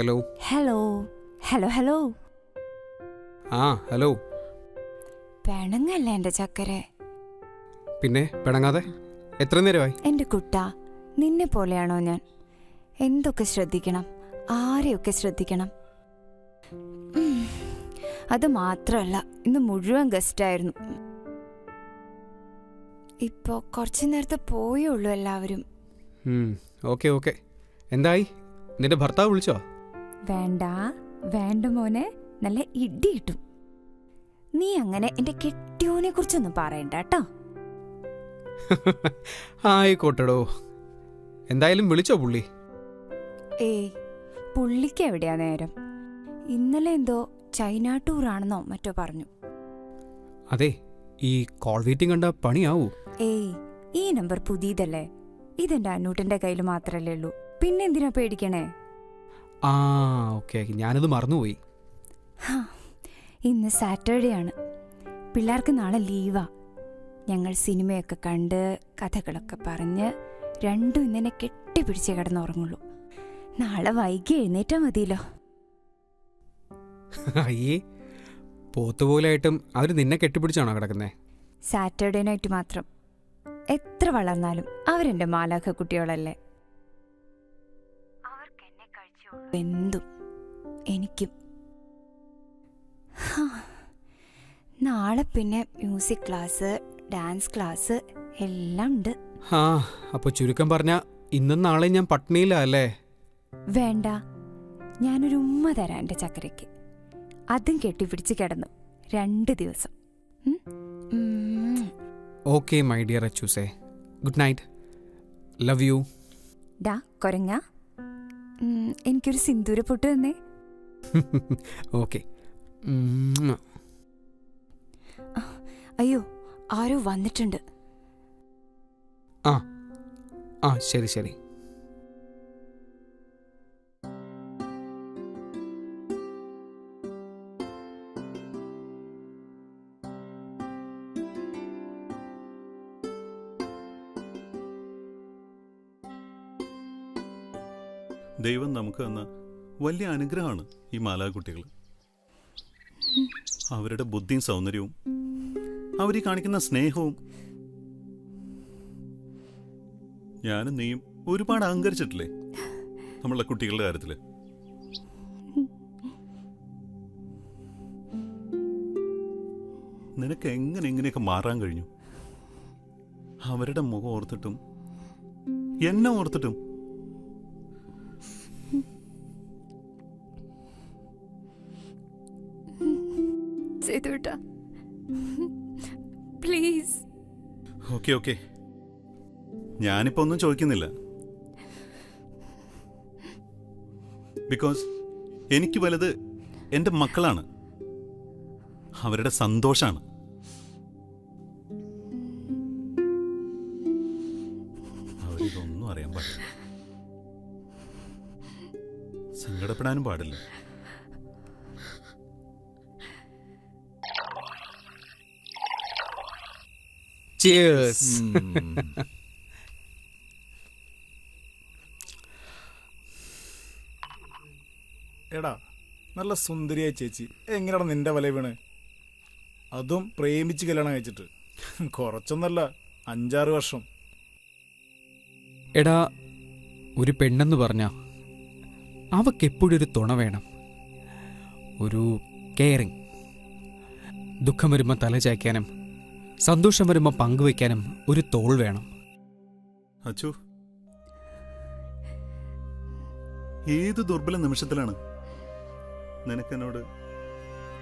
Hello hello hello hello. ആ hello. പിണങ്ങല്ല എൻ്റെ ചക്കരെ. പിന്നെ പിണങ്ങാതെ. എത്ര നേരമായി? എൻ്റെ കുട്ടാ, നിന്നെ പോലെയാണോ ഞാൻ? എന്തൊക്കെ ശ്രദ്ധിക്കണം, ആരെയൊക്കെ ശ്രദ്ധിക്കണം. അത് മാത്രമല്ല, ഇന്ന് മുഴുവൻ ഗസ്റ്റായിരുന്നു. ഇപ്പോൾ കുറച്ചു നേരത്തെ പോയുള്ളൂ എല്ലാവരും. Okay okay. എന്തായി, നിന്റെ ഭർത്താവ് വിളിച്ചോ? വേണ്ട വേണ്ട മോനെ, നല്ല ഇടി കിട്ടും. നീ അങ്ങനെ എൻ്റെ കെട്ടിയോനെ കുറിച്ചൊന്നും പറയണ്ട കേട്ടോ. ആയിക്കോട്ടെടോ. എന്തായാലും വിളിച്ചോ പുള്ളി? ഏയ്, പുള്ളിക്ക് എവിടെയാ നേരം? ഇന്നലെ എന്തോ ചൈന ടൂറാണെന്നോ മറ്റോ പറഞ്ഞു. അതെ, ഈ കോൾ വെയിറ്റിംഗ് കണ്ട പണിയാവൂ. ഏയ്, ഈ നമ്പർ പുതിയതല്ലേ? ഇതെന്റെ അന്നൂട്ടന്റെ കയ്യിൽ മാത്രല്ലേ ഉള്ളൂ. പിന്നെ എന്തിനാ പേടിക്കണേ? ആ ഓക്കെ, ഞാനത് മറന്നുപോയി. ഇന്ന് സാറ്റർഡേ ആണ്. പിള്ളേർക്ക് നാളെ ലീവാ. ഞങ്ങൾ സിനിമയൊക്കെ കണ്ട് കഥകളൊക്കെ പറഞ്ഞ് രണ്ടും ഇന്നെ കെട്ടിപ്പിടിച്ച് കിടന്നുറങ്ങുള്ളൂ. നാളെ വൈകി എഴുന്നേറ്റാ മതിയല്ലോ. അയ്യേ, പോത്തുപോലായിട്ടും അവർ നിന്നെ കെട്ടിപ്പിടിച്ചാണോ കിടക്കുന്നേ? സാറ്റർഡേ നൈറ്റ് മാത്രം. എത്ര വളർന്നാലും അവരെന്റെ മാലാഖ കുട്ടികളല്ലേ. അവർക്കെന്നെ കഴിച്ചോളൂ. എന്തും എനിക്കും. നാളെ പിന്നെ മ്യൂസിക് ക്ലാസ്, ഡാൻസ് ക്ലാസ് എല്ലാം ഉണ്ട്. ആ, അപ്പൊ ചുരുക്കം പറഞ്ഞ ഇന്നും നാളെ ഞാൻ പട്ടിണിയിലല്ലേ? വേണ്ട, ഞാനൊരു ഉമ്മ തരാം എൻ്റെ ചക്കരയ്ക്ക്. അതും കെട്ടിപ്പിടിച്ച് കിടന്നു 2 ദിവസം. ഓക്കെ മൈ ഡിയർ അച്ചൂസേ, ഗുഡ് നൈറ്റ്, ലവ് യു. ഡാ കൊരങ്ങ, എനിക്കൊരു സിന്ദൂര പൊട്ട് തന്നേ. ഓക്കെ. അയ്യോ, ആരോ വന്നിട്ടുണ്ട്. ആ ആ ശരി ശരി. ദൈവം നമുക്ക് തന്ന വലിയ അനുഗ്രഹമാണ് ഈ മാലാകുട്ടികൾ. അവരുടെ ബുദ്ധിയും സൗന്ദര്യവും അവർ കാണിക്കുന്ന സ്നേഹവും. ഞാനും നീയും ഒരുപാട് അഹങ്കരിച്ചിട്ടില്ലേ നമ്മളുടെ കുട്ടികളുടെ കാര്യത്തില്? നിനക്ക് എങ്ങനെയൊക്കെ മാറാൻ കഴിഞ്ഞു? അവരുടെ മുഖം ഓർത്തിട്ടും എന്നെ ഓർത്തിട്ടും. പ്ലീസ്. ഓക്കെ ഓക്കെ, ഞാനിപ്പോ ഒന്നും ചോദിക്കുന്നില്ല. ബിക്കോസ് എനിക്ക് വലുത് എൻ്റെ മക്കളാണ്, അവരുടെ സന്തോഷാണ്. അവരിതൊന്നും അറിയാൻ പാടില്ല, സങ്കടപ്പെടാനും പാടില്ല. Cheers. എടാ, നല്ല സുന്ദരിയായ ചേച്ചി എങ്ങനെയാണ് നിന്റെ വല വീണ്? അതും പ്രേമിച്ച് കല്യാണം കഴിച്ചിട്ട്. കുറച്ചൊന്നല്ല, 5-6 വർഷം. എടാ, ഒരു പെണ്ണെന്ന് പറഞ്ഞ അവക്കെപ്പോഴൊരു തുണ വേണം, ഒരു കെയറിങ്. ദുഃഖം വരുമ്പോൾ തല ചായ്ക്കാനും സന്തോഷം വരുമ്പോൾ പങ്കുവയ്ക്കാനും ഒരു തോൾ വേണം. അച്ചു, ഏത് ദുർബല നിമിഷത്തിലാണ്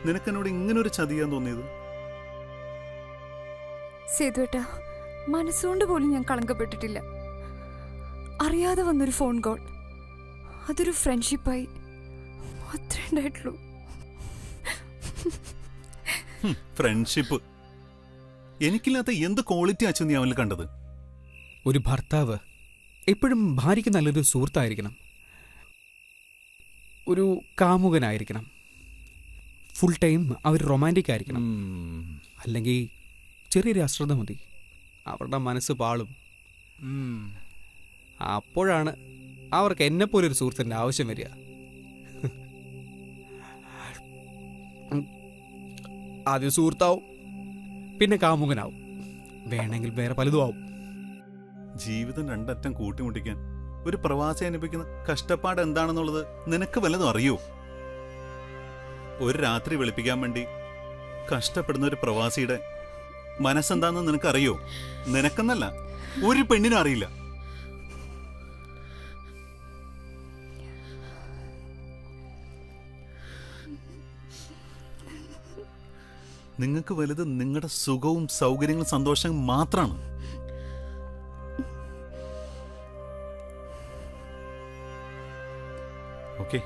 നിനക്കെന്നോട് ഇങ്ങനൊരു ചതിയാൻ തോന്നിയത്? സേതുവേട്ടാ, മനസ്സുകൊണ്ട് പോലും ഞാൻ കളങ്കപ്പെട്ടിട്ടില്ല. അറിയാതെ വന്നൊരു ഫോൺ കോൾ, അതൊരു ഫ്രണ്ട്ഷിപ്പായി. അത്രേ ഉണ്ടായിട്ടുള്ളൂ. ഫ്രണ്ട്ഷിപ്പ് എനിക്കില്ലാത്ത എന്ത് ക്വാളിറ്റി അച്ചു നീ അവനിൽ കണ്ടത്? ഒരു ഭർത്താവ് എപ്പോഴും ഭാര്യയ്ക്ക് നല്ലൊരു സുഹൃത്തായിരിക്കണം, ഒരു കാമുകനായിരിക്കണം, ഫുൾ ടൈം അവർ റൊമാൻറ്റിക് ആയിരിക്കണം. അല്ലെങ്കിൽ ചെറിയൊരു അശ്രദ്ധ മതി, അവരുടെ മനസ്സ് പാളും. അപ്പോഴാണ് അവർക്ക് എന്നെപ്പോലൊരു സുഹൃത്തിൻ്റെ ആവശ്യം വരിക. ആദ്യം സുഹൃത്താവും, പിന്നെ കാമുകനാവും, വേണമെങ്കിൽ വേറെ പലതും ആവും. ജീവിതം രണ്ടറ്റം കൂട്ടിമുട്ടിക്കാൻ ഒരു പ്രവാസി അനുഭവിക്കുന്ന കഷ്ടപ്പാട് എന്താണെന്നുള്ളത് നിനക്ക് വല്ലതും അറിയോ? ഒരു രാത്രി വെളുപ്പിക്കാൻ വേണ്ടി കഷ്ടപ്പെടുന്ന ഒരു പ്രവാസിയുടെ മനസ്സെന്താന്ന് നിനക്കറിയോ? നിനക്കെന്നല്ല, ഒരു പെണ്ണിനും അറിയില്ല. നിങ്ങൾക്ക് വലുത് നിങ്ങളുടെ സുഖവും സൗകര്യങ്ങളും സന്തോഷവും മാത്രമാണ്. ഓക്കെ,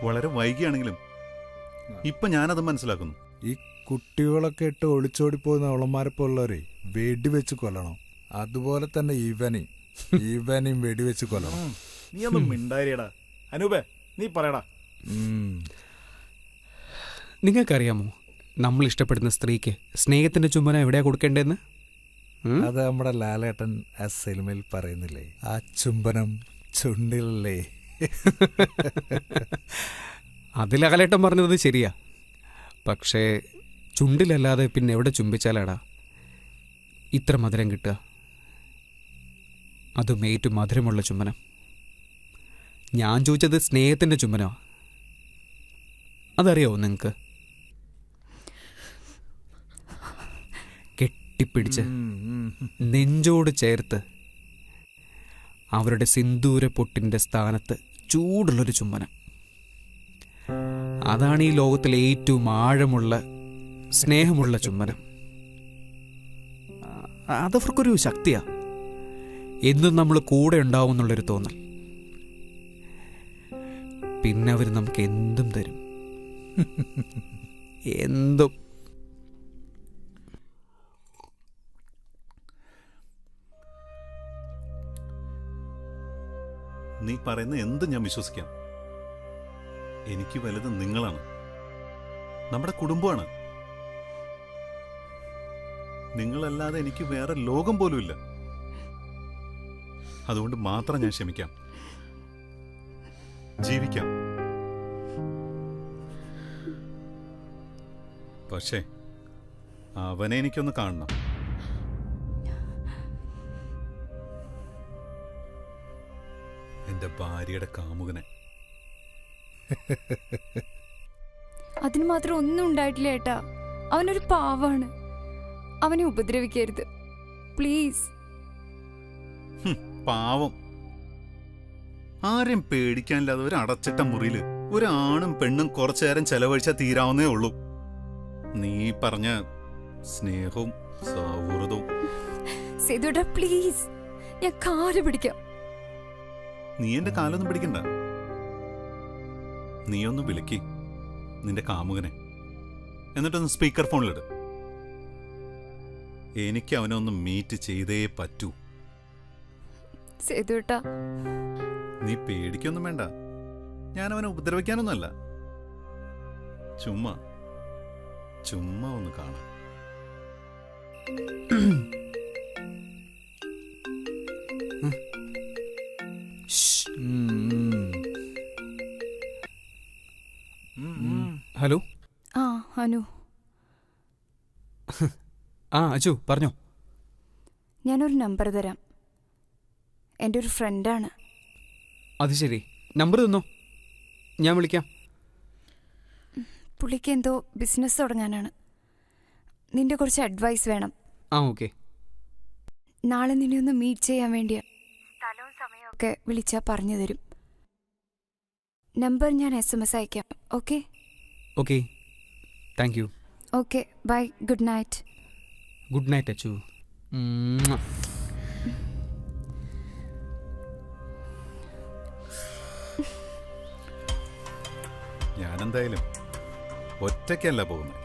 വളരെ വൈകിയാണെങ്കിലും ഇപ്പൊ ഞാനത് മനസ്സിലാക്കുന്നു. ഈ കുട്ടികളൊക്കെ ഇട്ട് ഒളിച്ചോടിപ്പോകുന്ന അവളന്മാരെപ്പോലുള്ളവരെ വെടിവെച്ച് കൊല്ലണം. അതുപോലെ തന്നെ ഇവനെയും വെടിവെച്ച് കൊല്ലണം. നീ ഒന്നും മിണ്ടായിരിയടാ. അനൂപേ, നീ പറയടാ. നിങ്ങൾക്കറിയാമോ നമ്മൾ ഇഷ്ടപ്പെടുന്ന സ്ത്രീക്ക് സ്നേഹത്തിന്റെ ചുംബനം എവിടെയാ കൊടുക്കേണ്ടതെന്ന്? അത് നമ്മുടെ ലാലേട്ടൻ ആ സിനിമയിൽ പറയുന്നില്ലേ, ആ ചുംബനം ചുണ്ടിലല്ലേ. അതിലകലേട്ടൻ പറഞ്ഞത് ശരിയാ. പക്ഷേ ചുണ്ടിലല്ലാതെ പിന്നെ എവിടെ ചുംബിച്ചാലാടാ ഇത്ര മധുരം കിട്ടുക? അതും ഏറ്റവും മധുരമുള്ള ചുംബനം. ഞാൻ ചോദിച്ചത് സ്നേഹത്തിൻ്റെ ചുംബനമാണ്. അതറിയാവോ നിങ്ങൾക്ക്? കെട്ടിപ്പിടിച്ച് നെഞ്ചോട് ചേർത്ത് അവരുടെ സിന്ദൂര പൊട്ടിൻ്റെ സ്ഥാനത്ത് ചൂടുള്ളൊരു ചുംബനം. അതാണ് ഈ ലോകത്തിലെ ഏറ്റവും ആഴമുള്ള സ്നേഹമുള്ള ചുംബനം. അതവർക്കൊരു ശക്തിയാ. എന്നും നമ്മൾ കൂടെ ഉണ്ടാവും എന്നുള്ളൊരു തോന്നൽ. പിന്നെ അവർ നമുക്ക് എന്തും തരും, എന്തും. നീ പറയുന്ന എന്തും ഞാൻ വിശ്വസിക്കാം. എനിക്ക് വലുത് നിങ്ങളാണ്, നമ്മുടെ കുടുംബമാണ്. നിങ്ങളല്ലാതെ എനിക്ക് വേറെ ലോകം പോലുമില്ല. അതുകൊണ്ട് മാത്രം ഞാൻ ക്ഷമിക്കാം, ജീവിക്കാം. പക്ഷേ അവനെ എനിക്കൊന്ന് കാണണം. എന്റെ ഭാര്യയുടെ കാമുകനെ. അതിന് മാത്രം ഒന്നും ഉണ്ടായിട്ടില്ല ഏട്ടാ. അവനൊരു പാവാണ്. അവനെ ഉപദ്രവിക്കരുത് പ്ലീസ്. പാവം. ആരെയും പേടിക്കാനില്ലാതെ ഒരു അടച്ചിട്ട മുറിയില് ഒരു ആണും പെണ്ണും കുറച്ചു നേരം ചെലവഴിച്ചാൽ തീരാവുന്നേ ഉള്ളൂ. നീ പറഞ്ഞ സ്നേഹവും സൗഹൃദവും. സേതുട്ടാ പ്ലീസ്, ഞാൻ കാല് പിടിക്കാം. നീ എന്റെ കാലൊന്നും പിടിക്കണ്ട. നീ ഒന്ന് വിളിക്ക് നിന്റെ കാമുകനെ, എന്നിട്ടൊന്ന് സ്പീക്കർ ഫോണിലിട്. എനിക്ക് അവനെ ഒന്ന് മീറ്റ് ചെയ്തേ പറ്റൂ. സേതുട്ടാ, നീ പേടിക്കൊന്നും വേണ്ട. ഞാൻ അവനെ ഉപദ്രവിക്കാനൊന്നുമല്ല. ചുമ്മാ ചുമ്മാ ഒന്ന് കാണാം. ഹലോ. ആ അനു, ആ അച്ചു പറഞ്ഞോ. ഞാനൊരു നമ്പർ തരാം. എൻ്റെ ഒരു ഫ്രണ്ടാണ്. അത് ശരി, നമ്പർ തന്നോ, ഞാൻ വിളിക്കാം. പുള്ളിക്ക് എന്തോ ബിസിനസ് തുടങ്ങാനാണ്. നിന്റെ കുറച്ച് അഡ്വൈസ് വേണം. ആ ഓക്കെ. നാളെ നിന്നെ ഒന്ന് മീറ്റ് ചെയ്യാൻ വേണ്ടിയാ. സ്ഥലവും സമയമൊക്കെ വിളിച്ചാൽ പറഞ്ഞു തരും. നമ്പർ ഞാൻ SMS അയക്കാം. Okay? Okay, thank you. Okay, bye, good night. Good night Achu. ഞാനെന്തായാലും ഒറ്റയ്ക്കല്ല പോകുന്നത്.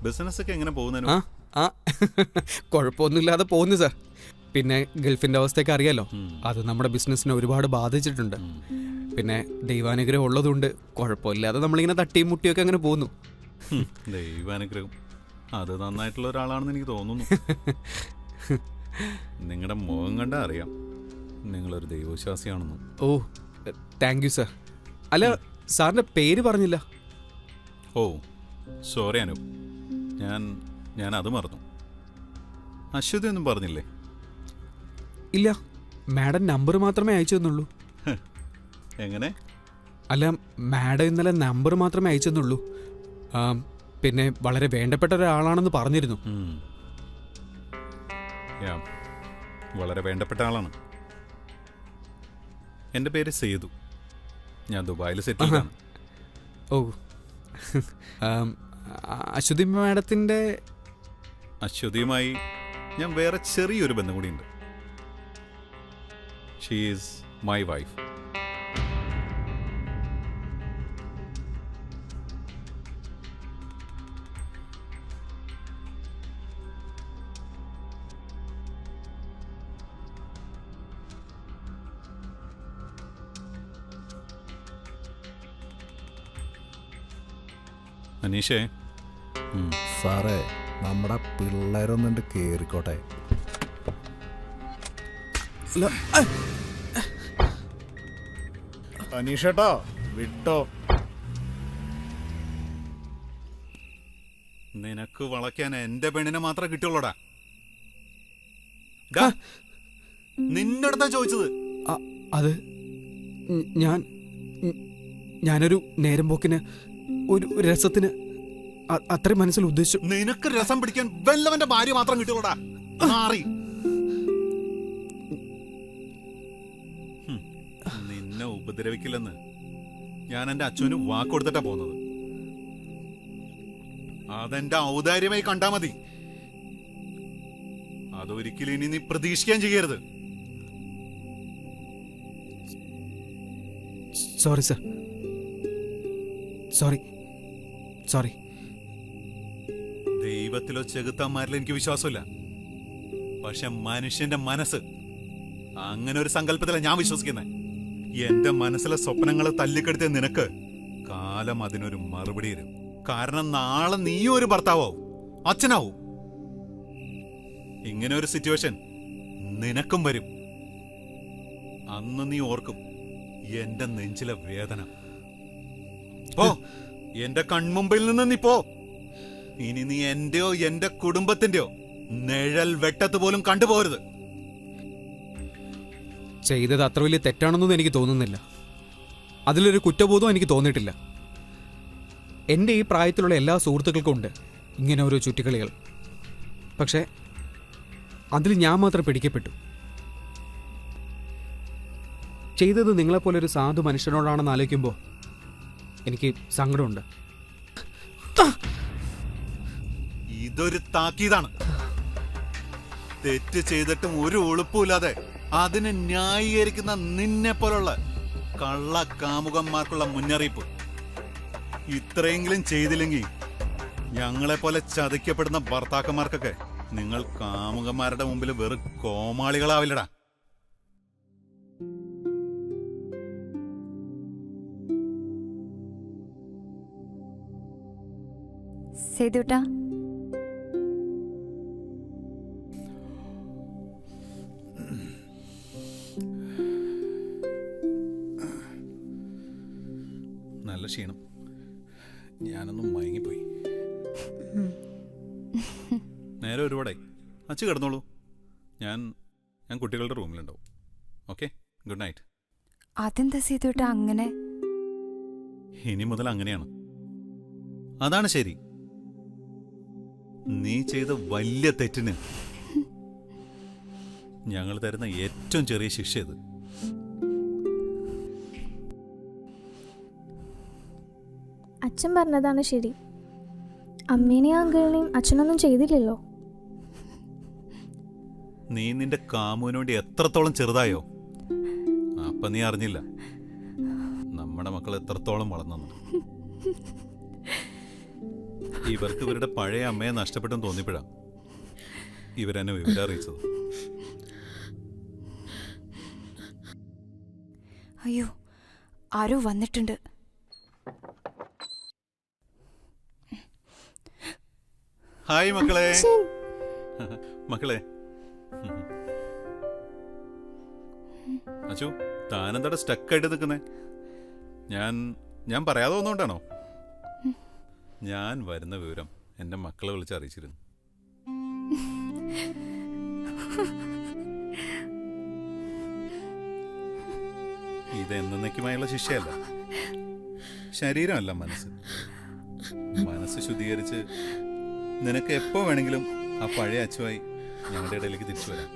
ബിസിനസ് ഒക്കെ എങ്ങനെ പോകുന്നതിനു? ആ ആ കുഴപ്പമൊന്നുമില്ലാതെ പോകുന്നു സാർ. പിന്നെ ഗൾഫിൻ്റെ അവസ്ഥയൊക്കെ അറിയാലോ, അത് നമ്മുടെ ബിസിനസ്സിനെ ഒരുപാട് ബാധിച്ചിട്ടുണ്ട്. പിന്നെ ദൈവാനുഗ്രഹം ഉള്ളതുകൊണ്ട് കുഴപ്പമില്ലാതെ നമ്മളിങ്ങനെ തട്ടിയും മുട്ടിയൊക്കെ അങ്ങനെ പോകുന്നു. ദൈവാനുഗ്രഹം, അത് നന്നായിട്ടുള്ള ഒരാളാണെന്ന് എനിക്ക് തോന്നുന്നു. നിങ്ങളുടെ മുഖം കണ്ടാ അറിയാം നിങ്ങളൊരു ദൈവവിശ്വാസിയാണെന്ന്. ഓ താങ്ക് യു സാർ. അല്ല, സാറിൻ്റെ പേര് പറഞ്ഞില്ല. ഓ സോറി അനു, ഞാൻ അത് മറന്നു. അശ്വതി ഒന്നും പറഞ്ഞില്ലേ? ഇല്ല, മാഡം നമ്പർ മാത്രമേ അയച്ചു തന്നുള്ളൂ. എങ്ങനെ? അല്ല, മാഡം ഇന്നലെ നമ്പർ മാത്രമേ അയച്ചു തന്നുള്ളൂ. പിന്നെ വളരെ വേണ്ടപ്പെട്ട ഒരാളാണെന്ന് പറഞ്ഞിരുന്നു. യാ, വളരെ വേണ്ടപ്പെട്ട ആളാണ്. എൻ്റെ പേര് സേതു, ഞാൻ ദുബായിൽ സെറ്റിൽ ആണ്. ഓ അശ്വതി മാഡത്തിൻ്റെ... അശ്വതിയുമായി ഞാൻ വേറെ ചെറിയൊരു ബന്ധം കൂടിയുണ്ട്. She is my wife. അനീഷേ, സാറേ, നമ്മുടെ പിള്ളേരൊന്നുണ്ട് കേറിക്കോട്ടെ. അനീഷേട്ടാ വിട്ടോ. നിനക്ക് വളയ്ക്കാൻ എന്റെ പെണ്ണിനെ മാത്രമേ കിട്ടുള്ളൂടാ. നിന്റെ അടുത്താ ചോദിച്ചത്. അത് ഞാനൊരു നേരം പോക്കിന്, ഒരു രസത്തിന് അത്രയും മനസ്സിൽ ഉദ്ദേശിച്ചു. നിനക്ക് രസം പിടിക്കാൻ വല്ലവന്റെ ഭാര്യ മാത്രം കിട്ടുള്ളൂടാ. മാറി നിന്നെ ഉപദ്രവിക്കില്ലെന്ന് ഞാൻ എന്റെ അച്ഛന് വാക്കൊടുത്തിട്ടാ പോകുന്നത്. അതെന്റെ ഔദാര്യമായി കണ്ടാ മതി. അതൊരിക്കലും ഇനി നീ പ്രതീക്ഷിക്കാൻ ചെയ്യരുത്. Sorry sir, sorry. ദൈവത്തിലോ ചെകുത്താന്മാരിലോ എനിക്ക് വിശ്വാസമില്ല. പക്ഷെ മനുഷ്യന്റെ മനസ്സ്, അങ്ങനെ ഒരു സങ്കല്പത്തിലാണ് ഞാൻ വിശ്വസിക്കുന്നത്. എന്റെ മനസ്സിലെ സ്വപ്നങ്ങൾ തല്ലിക്കെടുത്തിയ നിനക്ക് കാലം അതിനൊരു മറുപടി തരും. കാരണം നാളെ നീയും ഒരു ഭർത്താവും അച്ഛനാവും. ഇങ്ങനെ ഒരു സിറ്റുവേഷൻ നിനക്കും വരും. അന്ന് നീ ഓർക്കും എന്റെ നെഞ്ചിലെ വേദന. പോ, എന്റെ കൺമുമ്പിൽ നിന്ന് നീ പോ. ഇനി നീ എന്റെയോ എന്റെ കുടുംബത്തിന്റെയോ നിഴൽ വെട്ടത്ത് പോലും കണ്ടുപോകരുത്. ചെയ്തത് അത്ര വലിയ തെറ്റാണെന്നൊന്നും എനിക്ക് തോന്നുന്നില്ല. അതിലൊരു കുറ്റബോധവും എനിക്ക് തോന്നിയിട്ടില്ല. എൻ്റെ ഈ പ്രായത്തിലുള്ള എല്ലാ സുഹൃത്തുക്കൾക്കും ഉണ്ട് ഇങ്ങനെ ഓരോ ചുറ്റിക്കളികൾ. പക്ഷേ അതിൽ ഞാൻ മാത്രം പിടിക്കപ്പെട്ടു. ചെയ്തത് നിങ്ങളെപ്പോലൊരു സാധു മനുഷ്യനോടാണെന്ന് ആലോചിക്കുമ്പോൾ എനിക്ക് സങ്കടമുണ്ട്. ഇതൊരു താക്കീതാണ്. തെറ്റ് ചെയ്തിട്ടും ഒരു ഒളിപ്പുമില്ലാതെ അതിനെ ന്യായീകരിക്കുന്ന നിന്നെ പോലുള്ള കള്ള കാമുകന്മാർക്കുള്ള മുന്നറിയിപ്പ്. ഇത്രയെങ്കിലും ചെയ്തില്ലെങ്കിൽ ഞങ്ങളെ പോലെ ചതിക്കപ്പെടുന്ന ഭർത്താക്കന്മാർക്കൊക്കെ നിങ്ങൾ കാമുകന്മാരുടെ മുമ്പിൽ വെറും കോമാളികളാവില്ലടാ. സേതുട്ടാ, നല്ല ക്ഷീണം, ഞാനൊന്നും മയങ്ങിപ്പോയി. നേരെ ഒരുപാടായി. അച്ഛൻ കിടന്നോളൂ, ഞാൻ കുട്ടികളുടെ റൂമിലുണ്ടാവും. Okay, good night. അതെന്താ സേതുട്ടാ അങ്ങനെ? ഇനി മുതൽ അങ്ങനെയാണ്. അതാണ് ശരി. നീ ചെയ്ത വലിയ തെറ്റിന് ഞങ്ങൾ തരുന്ന ഏറ്റവും ചെറിയ ശിക്ഷ ഇത്. അച്ഛൻ പറഞ്ഞതാണ് ശരി. അമ്മേനെയും അങ്കിളിനെയും അച്ഛനൊന്നും ചെയ്തില്ലല്ലോ. നീ നിന്റെ കാമുവിന് വേണ്ടി എത്രത്തോളം ചെറുതായോ അപ്പൊ നീ അറിഞ്ഞില്ല നമ്മുടെ മക്കൾ എത്രത്തോളം വളർന്നു. ഇവർക്ക് ഇവരുടെ പഴയ അമ്മയെ നഷ്ടപ്പെട്ടെന്ന് തോന്നിയപ്പോഴാ ഇവരെന്നെ വിവരം അറിയിച്ചത്. അയ്യോ ആരോ വന്നിട്ടുണ്ട്. ഹായ് മക്കളെ. മക്കളെ അച്ചു, താനെന്താ സ്റ്റക്കായിട്ട് നിൽക്കുന്നേ? ഞാൻ പറയാതെ ഒന്നുകൊണ്ടാണോ? ഞാൻ വരുന്ന വിവരം എൻ്റെ മക്കളെ വിളിച്ച് അറിയിച്ചിരുന്നു. ഇത് എന്നേക്കുമായുള്ള ശിക്ഷയല്ല, ശരീരമല്ല മനസ്സ്. മനസ്സ് ശുദ്ധീകരിച്ച് നിനക്ക് എപ്പോ വേണമെങ്കിലും ആ പഴയ അച്ചുവായി ഞങ്ങളുടെ ഇടയിലേക്ക് തിരിച്ചു വരാം.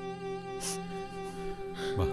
വാ.